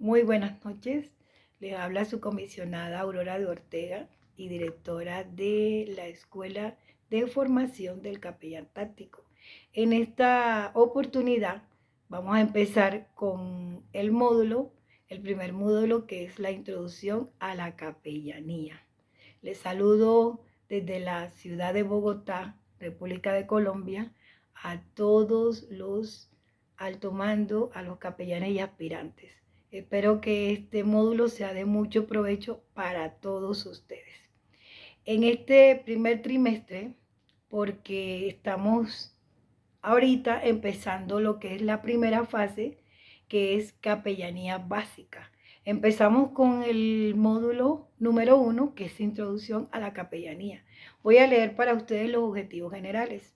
Muy buenas noches. Les habla su comisionada Aurora de Ortega y directora de la Escuela de Formación del Capellán Táctico. En esta oportunidad vamos a empezar con el primer módulo, que es la introducción a la capellanía. Les saludo desde la ciudad de Bogotá, República de Colombia, a todos los alto mando, a los capellanes y aspirantes. Espero que este módulo sea de mucho provecho para todos ustedes. En este primer trimestre, porque estamos ahorita empezando lo que es la primera fase, que es capellanía básica. Empezamos con el módulo número 1, que es introducción a la capellanía. Voy a leer para ustedes los objetivos generales.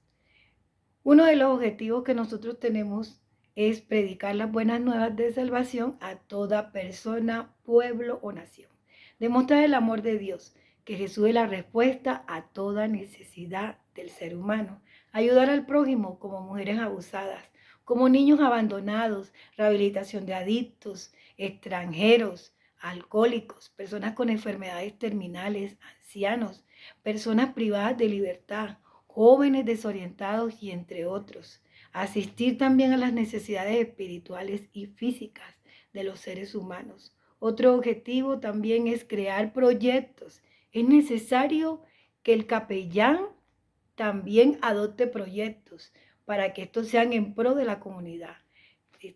Uno de los objetivos que nosotros tenemos es predicar las buenas nuevas de salvación a toda persona, pueblo o nación. Demostrar el amor de Dios, que Jesús es la respuesta a toda necesidad del ser humano. Ayudar al prójimo, como mujeres abusadas, como niños abandonados, rehabilitación de adictos, extranjeros, alcohólicos, personas con enfermedades terminales, ancianos, personas privadas de libertad, jóvenes desorientados y entre otros. Asistir también a las necesidades espirituales y físicas de los seres humanos. Otro objetivo también es crear proyectos. Es necesario que el capellán también adopte proyectos para que estos sean en pro de la comunidad.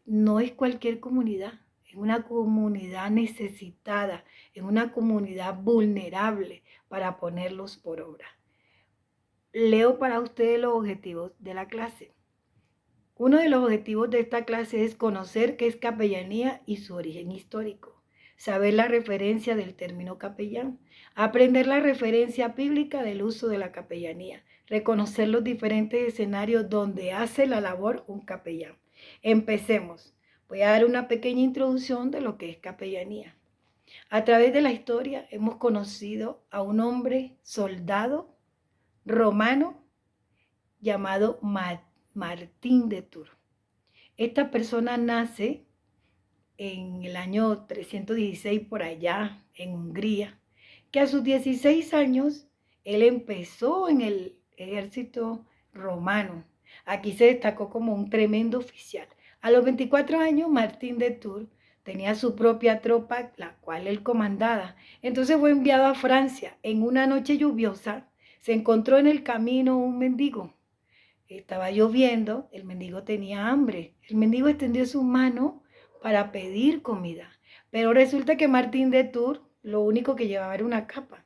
No es cualquier comunidad, es una comunidad necesitada, es una comunidad vulnerable para ponerlos por obra. Leo para ustedes los objetivos de la clase. Uno de los objetivos de esta clase es conocer qué es capellanía y su origen histórico, saber la referencia del término capellán, aprender la referencia bíblica del uso de la capellanía, reconocer los diferentes escenarios donde hace la labor un capellán. Empecemos. Voy a dar una pequeña introducción de lo que es capellanía. A través de la historia hemos conocido a un hombre soldado romano llamado Martín de Tours. Esta persona nace en el año 316 por allá en Hungría, que a sus 16 años él empezó en el ejército romano. Aquí se destacó como un tremendo oficial. A los 24 años Martín de Tours tenía su propia tropa, la cual él comandaba. Entonces fue enviado a Francia. En una noche lluviosa se encontró en el camino un mendigo. Estaba lloviendo, el mendigo tenía hambre. El mendigo extendió su mano para pedir comida. Pero resulta que Martín de Tours lo único que llevaba era una capa.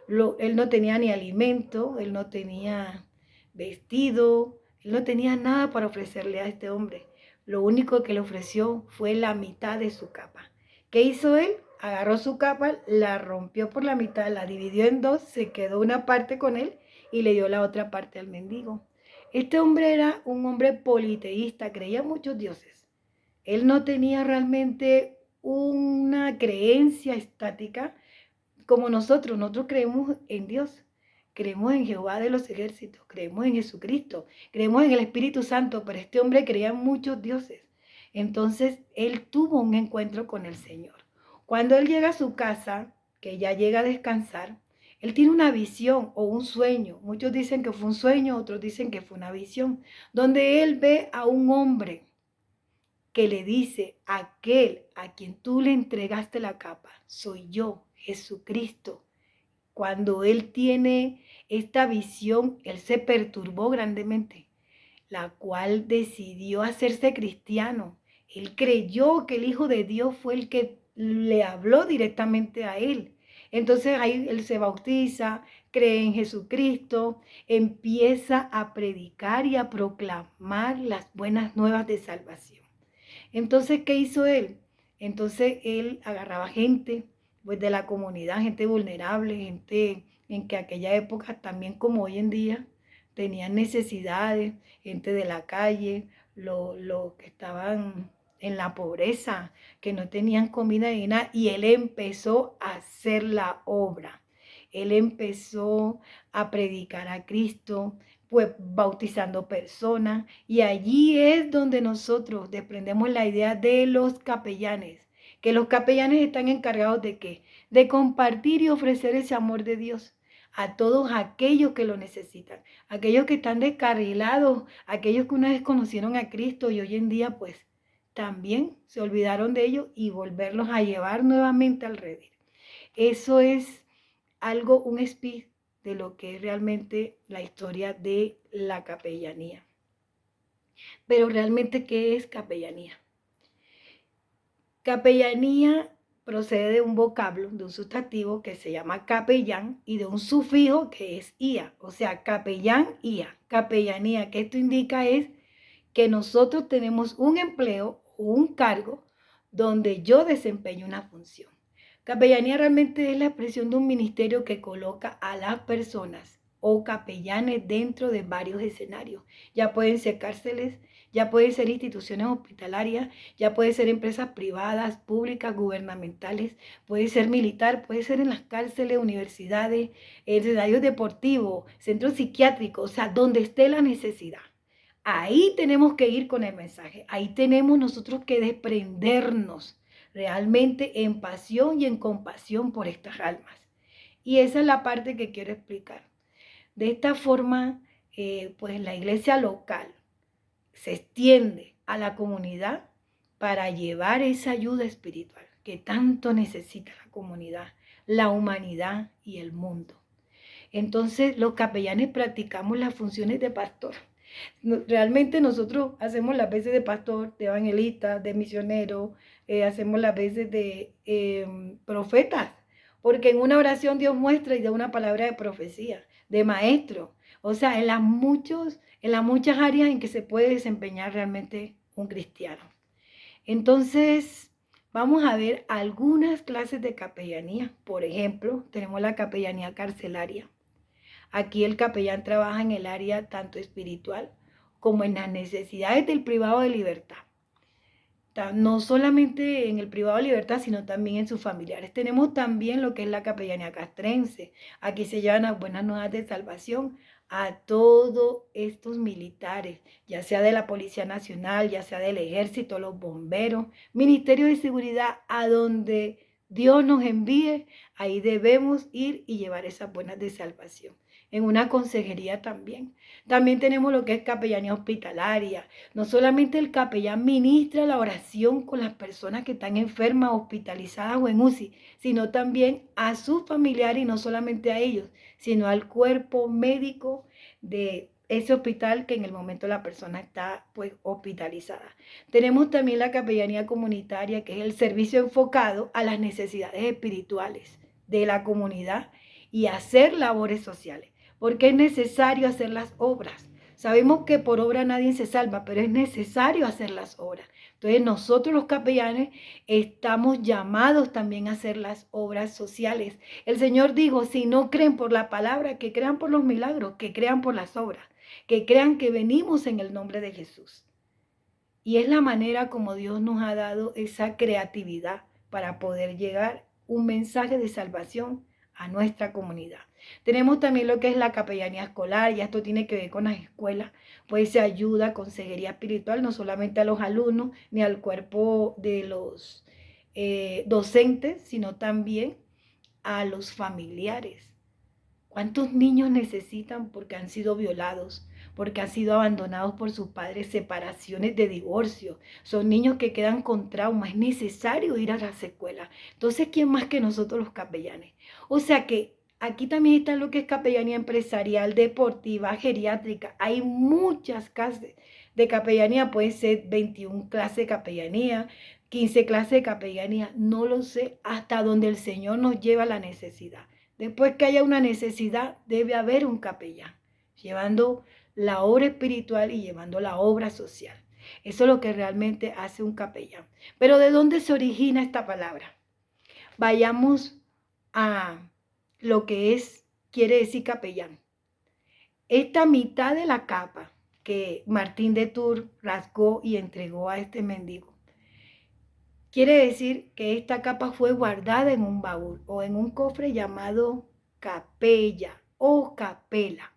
Él no tenía ni alimento, él no tenía vestido, él no tenía nada para ofrecerle a este hombre. Lo único que le ofreció fue la mitad de su capa. ¿Qué hizo él? Agarró su capa, la rompió por la mitad, la dividió en dos, se quedó una parte con él y le dio la otra parte al mendigo. Este hombre era un hombre politeísta, creía en muchos dioses. Él no tenía realmente una creencia estática como nosotros creemos en Dios, creemos en Jehová de los ejércitos, creemos en Jesucristo, creemos en el Espíritu Santo, pero este hombre creía en muchos dioses. Entonces él tuvo un encuentro con el Señor. Cuando él llega a su casa, que ya llega a descansar, él tiene una visión o un sueño. Muchos dicen que fue un sueño, otros dicen que fue una visión, donde él ve a un hombre que le dice: aquel a quien tú le entregaste la capa, soy yo, Jesucristo. Cuando él tiene esta visión, él se perturbó grandemente, la cual decidió hacerse cristiano. Él creyó que el Hijo de Dios fue el que le habló directamente a él. Entonces ahí él se bautiza, cree en Jesucristo, empieza a predicar y a proclamar las buenas nuevas de salvación. Entonces, ¿qué hizo él? Entonces él agarraba gente pues de la comunidad, gente vulnerable, gente en que aquella época también como hoy en día tenían necesidades, gente de la calle, los que estaban en la pobreza, que no tenían comida ni nada, y él empezó a hacer la obra. Él empezó a predicar a Cristo, pues bautizando personas, y allí es donde nosotros desprendemos la idea de los capellanes, que los capellanes están encargados ¿de qué? De compartir y ofrecer ese amor de Dios a todos aquellos que lo necesitan, aquellos que están descarrilados, aquellos que una vez conocieron a Cristo y hoy en día pues también se olvidaron de ellos y volverlos a llevar nuevamente al redil. Eso es algo, un speech de lo que es realmente la historia de la capellanía. Pero realmente, ¿qué es capellanía? Capellanía procede de un vocablo, de un sustantivo que se llama capellán y de un sufijo que es ia, o sea, capellán, ia, capellanía, que esto indica es que nosotros tenemos un empleo o un cargo donde yo desempeño una función. Capellanía realmente es la expresión de un ministerio que coloca a las personas o capellanes dentro de varios escenarios. Ya pueden ser cárceles, ya pueden ser instituciones hospitalarias, ya pueden ser empresas privadas, públicas, gubernamentales, puede ser militar, puede ser en las cárceles, universidades, escenarios deportivos, centros psiquiátricos, o sea, donde esté la necesidad. Ahí tenemos que ir con el mensaje, ahí tenemos nosotros que desprendernos realmente en pasión y en compasión por estas almas. Y esa es la parte que quiero explicar. De esta forma, pues la iglesia local se extiende a la comunidad para llevar esa ayuda espiritual que tanto necesita la comunidad, la humanidad y el mundo. Entonces, los capellanes practicamos las funciones de pastor. Realmente nosotros hacemos las veces de pastor, de evangelista, de misionero, hacemos las veces de profetas, porque en una oración Dios muestra y da una palabra de profecía, de maestro. O sea, en las muchas áreas en que se puede desempeñar realmente un cristiano. Entonces, vamos a ver algunas clases de capellanía. Por ejemplo, tenemos la capellanía carcelaria. Aquí el capellán trabaja en el área tanto espiritual como en las necesidades del privado de libertad. No solamente en el privado de libertad, sino también en sus familiares. Tenemos también lo que es la capellanía castrense. Aquí se llevan las buenas nuevas de salvación a todos estos militares, ya sea de la Policía Nacional, ya sea del Ejército, los bomberos, Ministerio de Seguridad, a donde Dios nos envíe, ahí debemos ir y llevar esas buenas de salvación. En una consejería también. También tenemos lo que es capellanía hospitalaria. No solamente el capellán ministra la oración con las personas que están enfermas, hospitalizadas o en UCI, sino también a sus familiares y no solamente a ellos, sino al cuerpo médico de ese hospital que en el momento la persona está pues hospitalizada. Tenemos también la capellanía comunitaria, que es el servicio enfocado a las necesidades espirituales de la comunidad y hacer labores sociales, porque es necesario hacer las obras. Sabemos que por obra nadie se salva, pero es necesario hacer las obras. Entonces nosotros los capellanes estamos llamados también a hacer las obras sociales. El Señor dijo, si no creen por la palabra, que crean por los milagros, que crean por las obras, que crean que venimos en el nombre de Jesús. Y es la manera como Dios nos ha dado esa creatividad para poder llegar un mensaje de salvación a nuestra comunidad. Tenemos también lo que es la capellanía escolar, y esto tiene que ver con las escuelas, pues se ayuda, consejería espiritual, no solamente a los alumnos ni al cuerpo de los docentes, sino también a los familiares. ¿Cuántos niños necesitan porque han sido violados, porque han sido abandonados por sus padres, separaciones de divorcio? Son niños que quedan con trauma, es necesario ir a las escuelas. Entonces, ¿quién más que nosotros los capellanes? O sea que aquí también está lo que es capellanía empresarial, deportiva, geriátrica. Hay muchas clases de capellanía, pueden ser 21 clases de capellanía, 15 clases de capellanía, no lo sé, hasta donde el Señor nos lleva la necesidad. Después que haya una necesidad, debe haber un capellán, llevando la obra espiritual y llevando la obra social. Eso es lo que realmente hace un capellán. Pero ¿de dónde se origina esta palabra? Vayamos a lo que quiere decir capellán. Esta mitad de la capa que Martín de Tours rasgó y entregó a este mendigo, quiere decir que esta capa fue guardada en un baúl o en un cofre llamado capella o capela.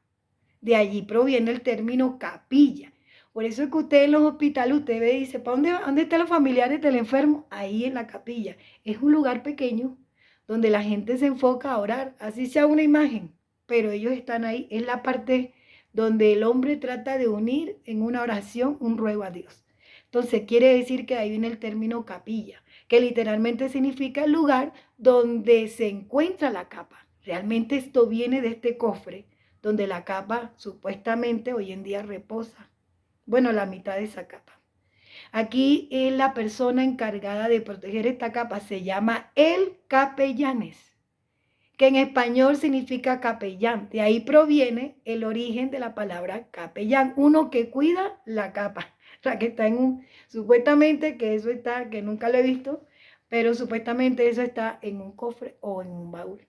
De allí proviene el término capilla, Por eso es que usted en los hospitales, usted ve y dice, ¿dónde están los familiares del enfermo? Ahí en la capilla. Es un lugar pequeño donde la gente se enfoca a orar, así sea una imagen, pero ellos están ahí. Es la parte donde el hombre trata de unir en una oración un ruego a Dios. Entonces quiere decir que ahí viene el término capilla, que literalmente significa el lugar donde se encuentra la capa. Realmente esto viene de este cofre, donde la capa supuestamente hoy en día reposa. Bueno, la mitad de esa capa. Aquí es la persona encargada de proteger esta capa, se llama el capellanes, que en español significa capellán. De ahí proviene el origen de la palabra capellán, uno que cuida la capa, la que está supuestamente que eso está, que nunca lo he visto, pero supuestamente eso está en un cofre o en un baúl.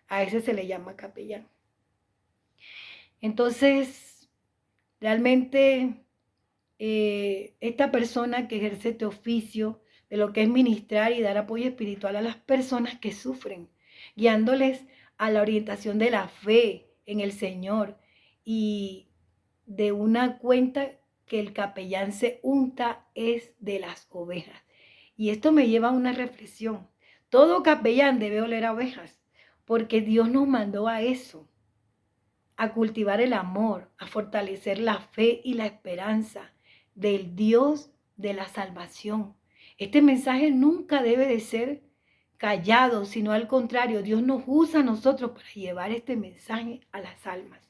A ese se le llama capellán. Entonces, realmente esta persona que ejerce este oficio de lo que es ministrar y dar apoyo espiritual a las personas que sufren, guiándoles a la orientación de la fe en el Señor y de una cuenta que el capellán se unta es de las ovejas. Y esto me lleva a una reflexión. Todo capellán debe oler a ovejas, porque Dios nos mandó a eso, a cultivar el amor, a fortalecer la fe y la esperanza del Dios de la salvación. Este mensaje nunca debe de ser callado, sino al contrario, Dios nos usa a nosotros para llevar este mensaje a las almas.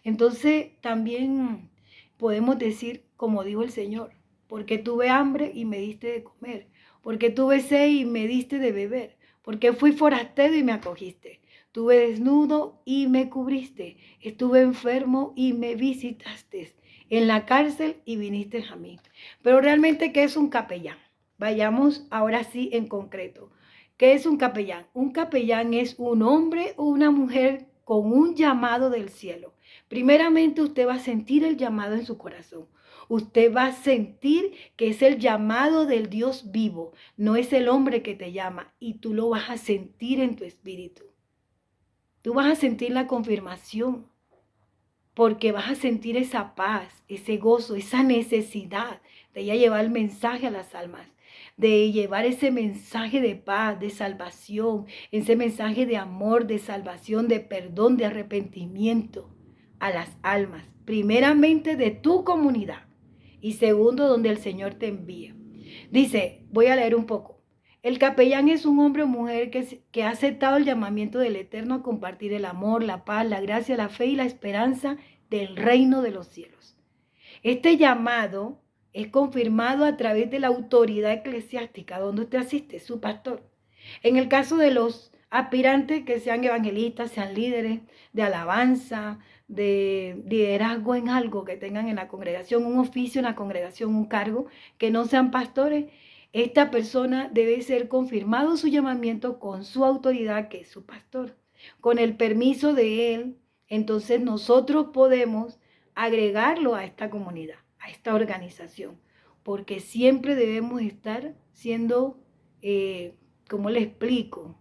Entonces también podemos decir, como dijo el Señor, porque tuve hambre y me diste de comer, porque tuve sed y me diste de beber, porque fui forastero y me acogiste. Estuve desnudo y me cubriste. Estuve enfermo y me visitaste. En la cárcel y viniste a mí. Pero realmente, ¿qué es un capellán? Vayamos ahora sí en concreto. ¿Qué es un capellán? Un capellán es un hombre o una mujer con un llamado del cielo. Primeramente, usted va a sentir el llamado en su corazón. Usted va a sentir que es el llamado del Dios vivo. No es el hombre que te llama y tú lo vas a sentir en tu espíritu. Tú vas a sentir la confirmación, porque vas a sentir esa paz, ese gozo, esa necesidad de ya llevar el mensaje a las almas, de llevar ese mensaje de paz, de salvación, ese mensaje de amor, de salvación, de perdón, de arrepentimiento a las almas. Primeramente de tu comunidad y segundo donde el Señor te envíe. Dice, voy a leer un poco. El capellán es un hombre o mujer que ha aceptado el llamamiento del Eterno a compartir el amor, la paz, la gracia, la fe y la esperanza del reino de los cielos. Este llamado es confirmado a través de la autoridad eclesiástica donde usted asiste, su pastor. En el caso de los aspirantes que sean evangelistas, sean líderes de alabanza, de liderazgo en algo que tengan en la congregación, un oficio en la congregación, un cargo, que no sean pastores, esta persona debe ser confirmado su llamamiento con su autoridad, que es su pastor. Con el permiso de él, entonces nosotros podemos agregarlo a esta comunidad, a esta organización, porque siempre debemos estar siendo, ¿cómo le explico?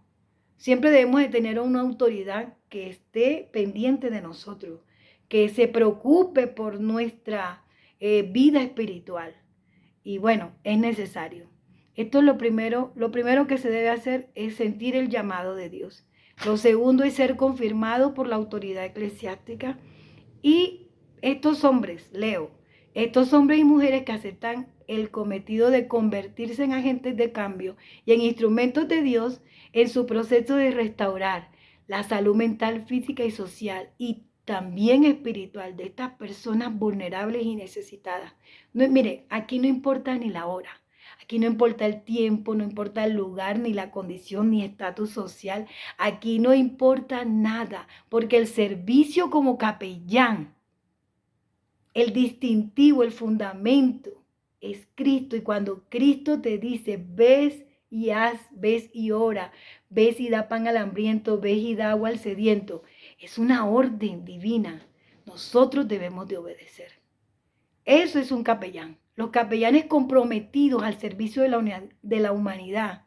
Siempre debemos de tener una autoridad que esté pendiente de nosotros, que se preocupe por nuestra vida espiritual. Y bueno, es necesario. Esto es lo primero que se debe hacer es sentir el llamado de Dios. Lo segundo es ser confirmado por la autoridad eclesiástica. Y estos hombres, leo, estos hombres y mujeres que aceptan el cometido de convertirse en agentes de cambio y en instrumentos de Dios en su proceso de restaurar la salud mental, física y social y también espiritual de estas personas vulnerables y necesitadas. No, mire, aquí no importa ni la hora. Aquí no importa el tiempo, no importa el lugar, ni la condición, ni estatus social. Aquí no importa nada, porque el servicio como capellán, el distintivo, el fundamento, es Cristo. Y cuando Cristo te dice, ves y haz, ves y ora, ves y da pan al hambriento, ves y da agua al sediento, es una orden divina. Nosotros debemos de obedecer. Eso es un capellán. Los capellanes comprometidos al servicio de la humanidad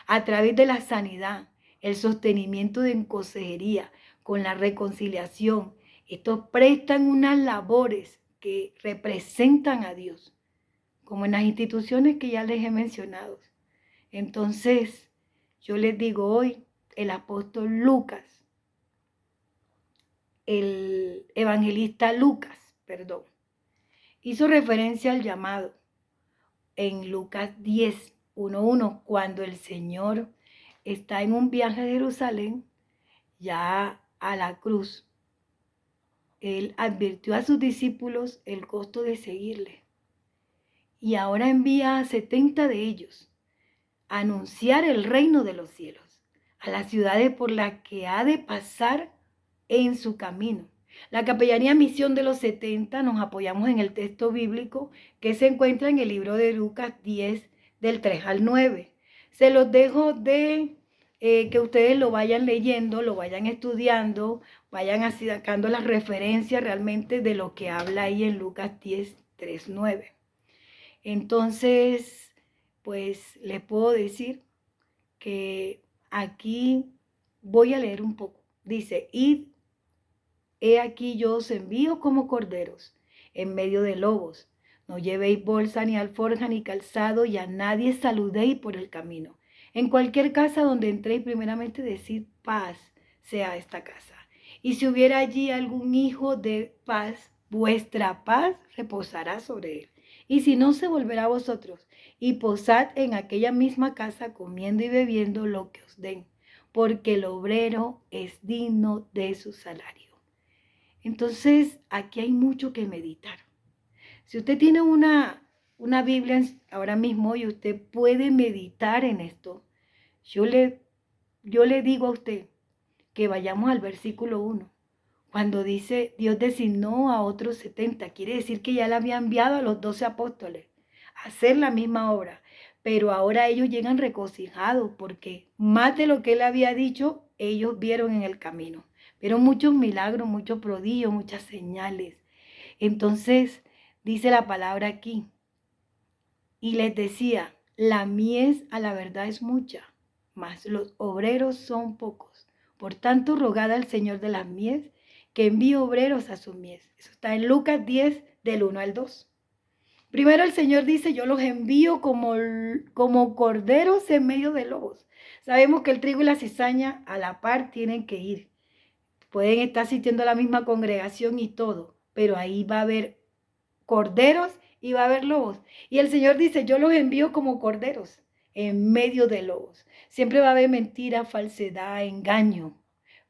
a través de la sanidad, el sostenimiento de consejería, con la reconciliación. Estos prestan unas labores que representan a Dios, como en las instituciones que ya les he mencionado. Entonces, yo les digo hoy, el apóstol Lucas, el evangelista Lucas, perdón, hizo referencia al llamado en Lucas 10:1, cuando el Señor está en un viaje a Jerusalén, ya a la cruz. Él advirtió a sus discípulos el costo de seguirle. Y ahora envía a 70 de ellos a anunciar el reino de los cielos, a las ciudades por las que ha de pasar en su camino. La Capellanía Misión de los 70 nos apoyamos en el texto bíblico que se encuentra en el libro de Lucas 10, del 3 al 9. Se los dejo de que ustedes lo vayan leyendo, lo vayan estudiando, vayan así sacando las referencias realmente de lo que habla ahí en Lucas 10, 3, 9. Entonces, pues les puedo decir que aquí voy a leer un poco. Dice, id, he aquí yo os envío como corderos en medio de lobos. No llevéis bolsa, ni alforja, ni calzado, y a nadie saludéis por el camino. En cualquier casa donde entréis, primeramente decid paz sea esta casa. Y si hubiera allí algún hijo de paz, vuestra paz reposará sobre él. Y si no, se volverá a vosotros, y posad en aquella misma casa, comiendo y bebiendo lo que os den, porque el obrero es digno de su salario. Entonces, aquí hay mucho que meditar. Si usted tiene una Biblia ahora mismo y usted puede meditar en esto, yo le digo a usted que vayamos al versículo 1. Cuando dice, Dios designó a otros 70, quiere decir que ya le había enviado a los 12 apóstoles a hacer la misma obra. Pero ahora ellos llegan regocijados porque más de lo que él había dicho, ellos vieron en el camino. Vieron muchos milagros, muchos prodigios, muchas señales. Entonces, dice la palabra aquí, y les decía, la mies a la verdad es mucha, mas los obreros son pocos. Por tanto, rogad al Señor de las mies que envíe obreros a su mies. Eso está en Lucas 10, del 1 al 2. Primero el Señor dice, yo los envío como corderos en medio de lobos. Sabemos que el trigo y la cizaña a la par tienen que ir. Pueden estar asistiendo a la misma congregación y todo, pero ahí va a haber corderos y va a haber lobos. Y el Señor dice, yo los envío como corderos en medio de lobos. Siempre va a haber mentira, falsedad, engaño,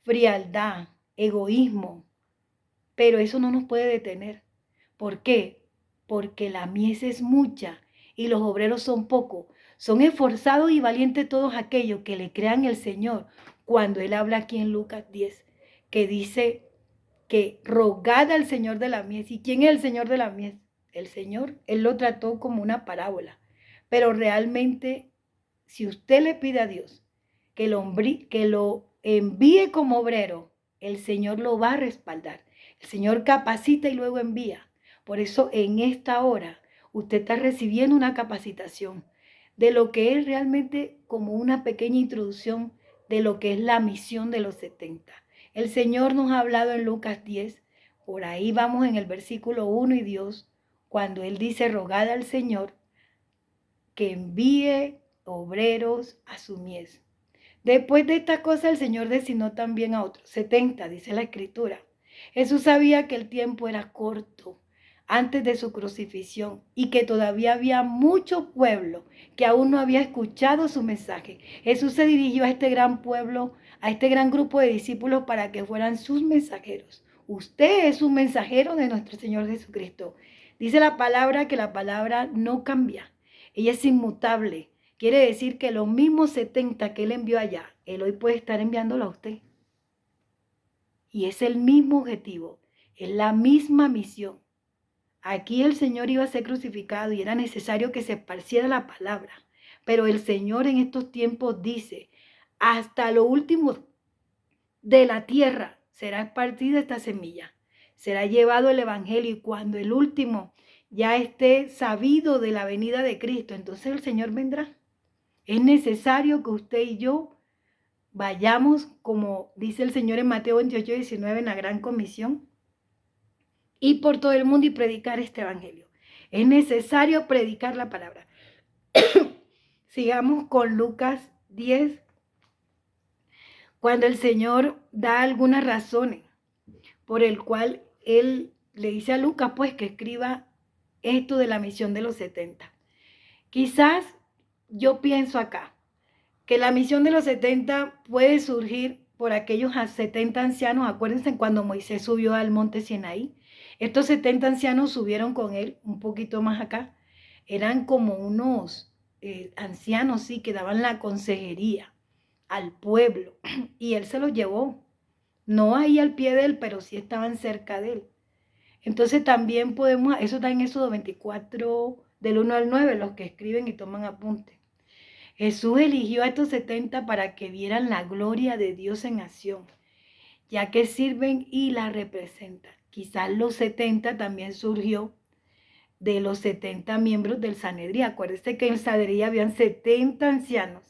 frialdad, egoísmo, pero eso no nos puede detener. ¿Por qué? Porque la mies es mucha y los obreros son pocos. Son esforzados y valientes todos aquellos que le crean el Señor cuando Él habla aquí en Lucas 10, que dice que rogad al Señor de la mies. ¿Y quién es el Señor de la mies? El Señor, Él lo trató como una parábola. Pero realmente, si usted le pide a Dios que lo envíe como obrero, el Señor lo va a respaldar. El Señor capacita y luego envía. Por eso en esta hora usted está recibiendo una capacitación de lo que es realmente como una pequeña introducción de lo que es la misión de los 70. El Señor nos ha hablado en Lucas 10, por ahí vamos en el versículo 1 y Dios, cuando Él dice, rogad al Señor que envíe obreros a su mies. Después de estas cosas el Señor designó también a otros 70, dice la Escritura. Jesús sabía que el tiempo era corto antes de su crucifixión y que todavía había mucho pueblo que aún no había escuchado su mensaje. Jesús se dirigió a este gran pueblo, a este gran grupo de discípulos para que fueran sus mensajeros. Usted es un mensajero de nuestro Señor Jesucristo. Dice la palabra que la palabra no cambia. Ella es inmutable. Quiere decir que los mismos 70 que Él envió allá, Él hoy puede estar enviándolo a usted. Y es el mismo objetivo, es la misma misión. Aquí el Señor iba a ser crucificado y era necesario que se esparciera la palabra. Pero el Señor en estos tiempos dice, hasta lo último de la tierra será esparcida esta semilla. Será llevado el evangelio y cuando el último ya esté sabido de la venida de Cristo, entonces el Señor vendrá. Es necesario que usted y yo vayamos, como dice el Señor en Mateo 28, 19, en la gran comisión, ir por todo el mundo y predicar este evangelio. Es necesario predicar la palabra. Sigamos con Lucas 10, cuando el Señor da algunas razones por el cual Él le dice a Lucas, pues, que escriba esto de la misión de los 70. Quizás yo pienso acá que la misión de los 70 puede surgir por aquellos 70 ancianos. Acuérdense cuando Moisés subió al monte Sinaí. Estos 70 ancianos subieron con él un poquito más acá. Eran como unos ancianos, sí, que daban la consejería al pueblo. Y él se los llevó. No ahí al pie de él, pero sí estaban cerca de él. Entonces también podemos, eso está en Éxodo 24, del 1 al 9, los que escriben y toman apunte. Jesús eligió a estos 70 para que vieran la gloria de Dios en acción, ya que sirven y la representan. Quizás los 70 también surgió de los 70 miembros del Sanedrín. Acuérdense que en el Sanedrín habían 70 ancianos,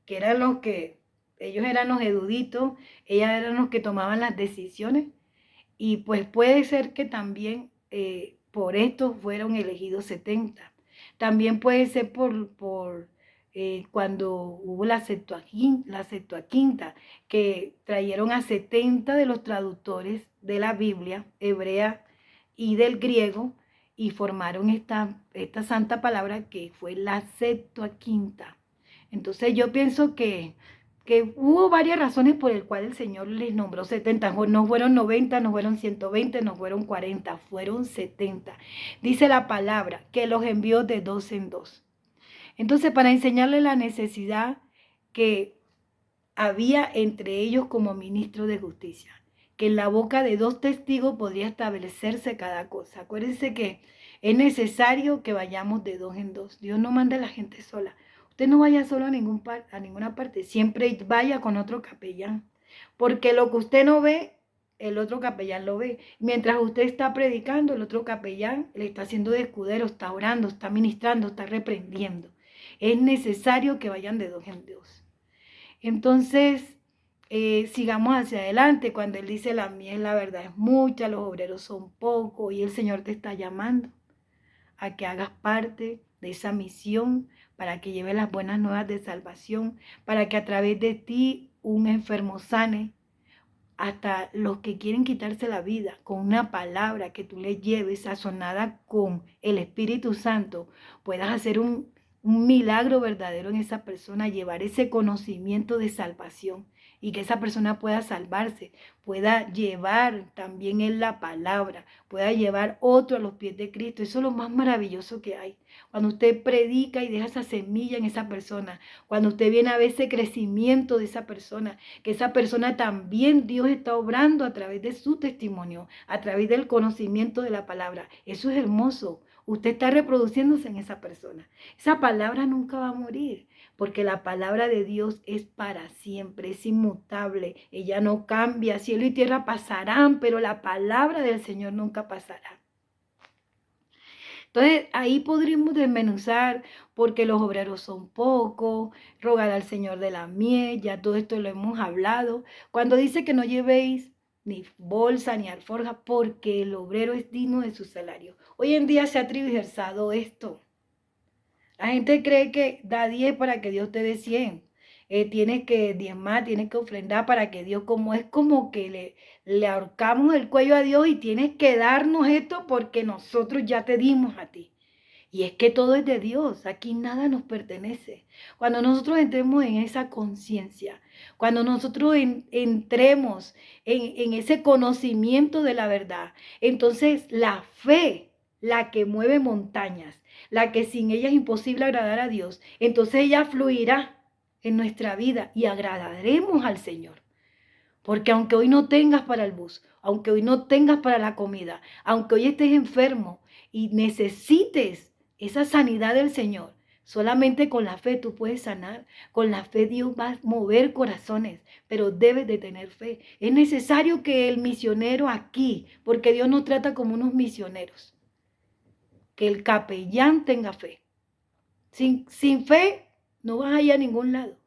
que eran los que, ellos eran los eruditos, ellos eran los que tomaban las decisiones, y pues puede ser que también por esto fueron elegidos 70. También puede ser por cuando hubo la Septuaginta, que trajeron a 70 de los traductores de la Biblia hebrea y del griego y formaron esta santa palabra que fue la Septuaginta. Entonces yo pienso que hubo varias razones por las cuales el Señor les nombró 70. No fueron 90, no fueron 120, no fueron 40, fueron 70. Dice la palabra que los envió de dos en dos. Entonces, para enseñarles la necesidad que había entre ellos como ministros de justicia, que en la boca de dos testigos podría establecerse cada cosa. Acuérdense que es necesario que vayamos de dos en dos. Dios no manda a la gente sola. Usted no vaya solo a ninguna parte. Siempre vaya con otro capellán. Porque lo que usted no ve, el otro capellán lo ve. Mientras usted está predicando, el otro capellán le está haciendo de escudero, está orando, está ministrando, está reprendiendo. Es necesario que vayan de dos en dos. Entonces, sigamos hacia adelante. Cuando Él dice la miel, la verdad es mucha, los obreros son pocos, y el Señor te está llamando a que hagas parte de esa misión, para que lleves las buenas nuevas de salvación, para que a través de ti un enfermo sane, hasta los que quieren quitarse la vida, con una palabra que tú les lleves sazonada con el Espíritu Santo, puedas hacer un milagro verdadero en esa persona, llevar ese conocimiento de salvación y que esa persona pueda salvarse, pueda llevar también en la palabra, pueda llevar otro a los pies de Cristo. Eso es lo más maravilloso que hay. Cuando usted predica y deja esa semilla en esa persona, cuando usted viene a ver ese crecimiento de esa persona, que esa persona también Dios está obrando a través de su testimonio, a través del conocimiento de la palabra. Eso es hermoso. Usted está reproduciéndose en esa persona. Esa palabra nunca va a morir, porque la palabra de Dios es para siempre, es inmutable. Ella no cambia. Cielo y tierra pasarán, pero la palabra del Señor nunca pasará. Entonces, ahí podríamos desmenuzar porque los obreros son pocos, rogar al Señor de la miel, ya todo esto lo hemos hablado. Cuando dice que no llevéis ni bolsa ni alforja, porque el obrero es digno de su salario. Hoy en día se ha tergiversado esto. La gente cree que da 10 para que Dios te dé 100. Tienes que diezmar, tienes que ofrendar para que Dios, como es como que le ahorcamos el cuello a Dios y tienes que darnos esto porque nosotros ya te dimos a ti. Y es que todo es de Dios, aquí nada nos pertenece. Cuando nosotros entremos en esa conciencia, cuando nosotros entremos en ese conocimiento de la verdad, entonces la fe, la que mueve montañas, la que sin ella es imposible agradar a Dios, entonces ella fluirá en nuestra vida y agradaremos al Señor. Porque aunque hoy no tengas para el bus, aunque hoy no tengas para la comida, aunque hoy estés enfermo y necesites esa sanidad del Señor, solamente con la fe tú puedes sanar. Con la fe Dios va a mover corazones, pero debes de tener fe. Es necesario que el misionero aquí, porque Dios nos trata como unos misioneros, que el capellán tenga fe. Sin fe no vas a ir a ningún lado,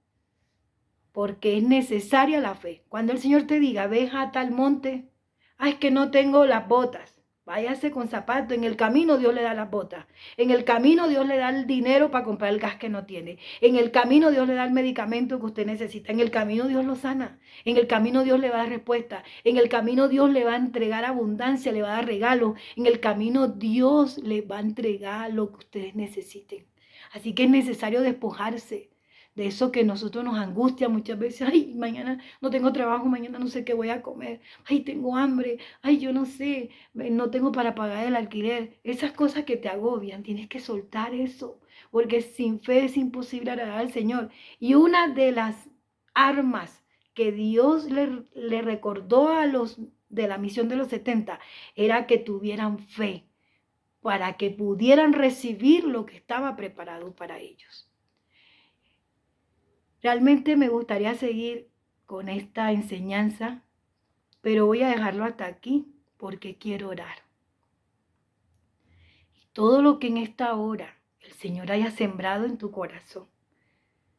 porque es necesaria la fe. Cuando el Señor te diga, ve a tal monte, es que no tengo las botas. váyase con zapatos. En el camino Dios le da las botas. En el camino Dios le da el dinero para comprar el gas que no tiene. En el camino Dios le da el medicamento que usted necesita. En el camino Dios lo sana. En el camino Dios le va a dar respuesta. En el camino Dios le va a entregar abundancia, le va a dar regalos. En el camino Dios le va a entregar lo que ustedes necesiten. Así que es necesario despojarse de eso que nosotros nos angustia muchas veces. Ay, mañana no tengo trabajo, mañana no sé qué voy a comer. Ay, tengo hambre. Ay, yo no sé, no tengo para pagar el alquiler. Esas cosas que te agobian, tienes que soltar eso, porque sin fe es imposible agradar al Señor. Y una de las armas que Dios le recordó a los de la misión de los 70 era que tuvieran fe para que pudieran recibir lo que estaba preparado para ellos. Realmente me gustaría seguir con esta enseñanza, pero voy a dejarlo hasta aquí porque quiero orar. Y todo lo que en esta hora el Señor haya sembrado en tu corazón,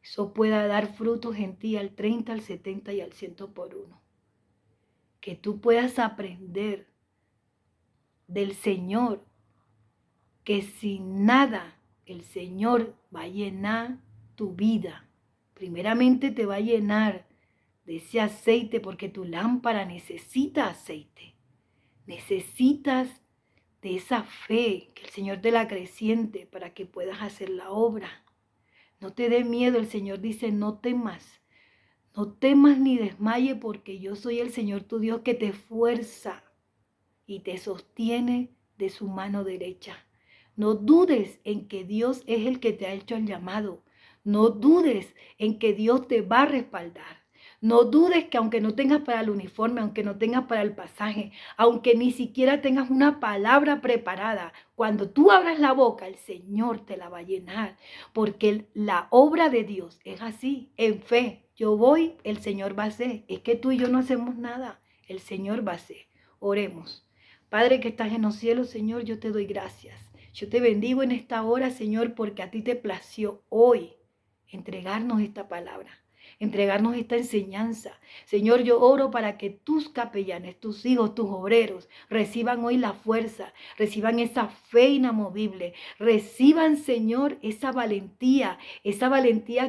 eso pueda dar frutos en ti al 30, al 70 y al 100 por uno. Que tú puedas aprender del Señor, que sin nada el Señor va a llenar tu vida. Primeramente te va a llenar de ese aceite, porque tu lámpara necesita aceite. Necesitas de esa fe que el Señor te la acreciente para que puedas hacer la obra. No te dé miedo, el Señor dice, no temas ni desmaye, porque yo soy el Señor tu Dios que te fuerza y te sostiene de su mano derecha. No dudes en que Dios es el que te ha hecho el llamado. No dudes en que Dios te va a respaldar. No dudes que aunque no tengas para el uniforme, aunque no tengas para el pasaje, aunque ni siquiera tengas una palabra preparada, cuando tú abras la boca, el Señor te la va a llenar. Porque la obra de Dios es así, en fe. Yo voy, el Señor va a hacer. Es que tú y yo no hacemos nada. El Señor va a hacer. Oremos. Padre que estás en los cielos, Señor, yo te doy gracias. Yo te bendigo en esta hora, Señor, porque a ti te plació hoy entregarnos esta palabra, entregarnos esta enseñanza. Señor, yo oro para que tus capellanes, tus hijos, tus obreros, reciban hoy la fuerza, reciban esa fe inamovible, reciban, Señor, esa valentía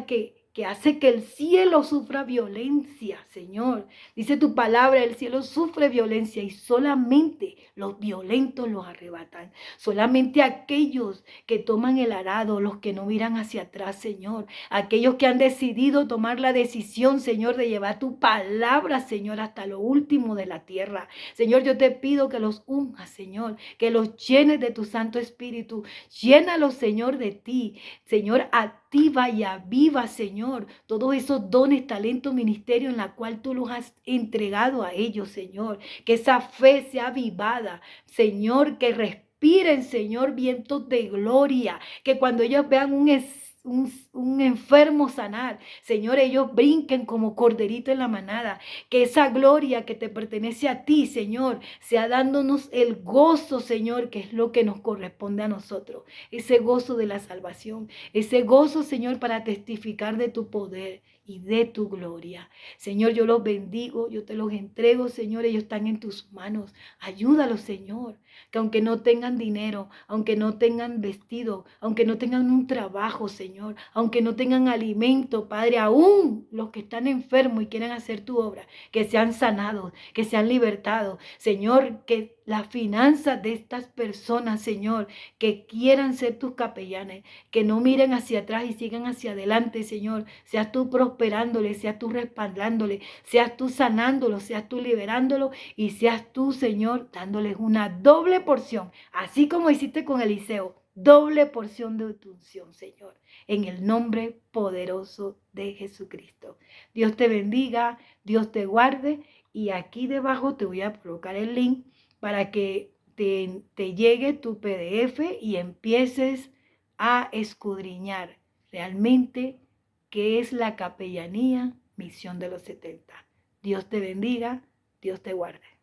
que hace que el cielo sufra violencia, Señor. Dice tu palabra, el cielo sufre violencia y solamente los violentos los arrebatan. Solamente aquellos que toman el arado, los que no miran hacia atrás, Señor. Aquellos que han decidido tomar la decisión, Señor, de llevar tu palabra, Señor, hasta lo último de la tierra. Señor, yo te pido que los unjas, Señor, que los llenes de tu Santo Espíritu. Llénalos, Señor, de ti. Señor, activa y aviva, Señor, todos esos dones, talento, ministerio en la cual tú los has entregado a ellos, Señor. Que esa fe sea avivada, Señor, que respiren, Señor, vientos de gloria. Que cuando ellos vean un enfermo sanar, Señor, ellos brinquen como corderito en la manada. Que esa gloria que te pertenece a ti, Señor, sea dándonos el gozo, Señor, que es lo que nos corresponde a nosotros. Ese gozo de la salvación, ese gozo, Señor, para testificar de tu poder y de tu gloria. Señor, yo los bendigo, yo te los entrego, Señor, ellos están en tus manos. Ayúdalos, Señor, que aunque no tengan dinero, aunque no tengan vestido, aunque no tengan un trabajo, Señor, aunque no tengan alimento, Padre, aún los que están enfermos y quieren hacer tu obra, que sean sanados, que sean libertados. Señor, que las finanzas de estas personas, Señor, que quieran ser tus capellanes, que no miren hacia atrás y sigan hacia adelante, Señor. Seas tú prosperándole, seas tú respaldándole, seas tú sanándolo, seas tú liberándolo y seas tú, Señor, dándoles una doble porción, así como hiciste con Eliseo, doble porción de tu unción, Señor, en el nombre poderoso de Jesucristo. Dios te bendiga, Dios te guarde y aquí debajo te voy a colocar el link para que te llegue tu PDF y empieces a escudriñar realmente qué es la capellanía Misión de los 70. Dios te bendiga, Dios te guarde.